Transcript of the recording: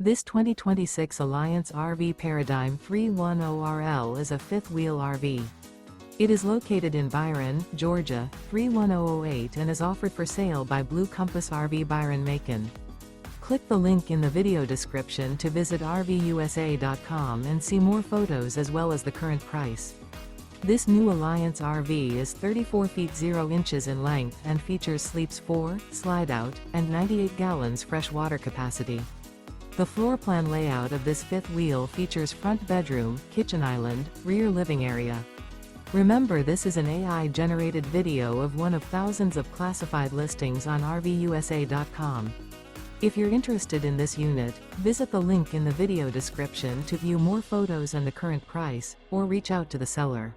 This 2026 Alliance RV Paradigm 310RL is a fifth-wheel RV. It is located in Byron, Georgia, 31008 and is offered for sale by Blue Compass RV Byron-Macon. Click the link in the video description to visit RVUSA.com and see more photos as well as the current price. This new Alliance RV is 34 feet 0 inches in length and features sleeps 4, Slideout, and 98 gallons fresh water capacity. The floor plan layout of this fifth wheel features front bedroom, kitchen island, rear living area. Remember, this is an AI-generated video of one of thousands of classified listings on RVUSA.com. If you're interested in this unit, visit the link in the video description to view more photos and the current price, or reach out to the seller.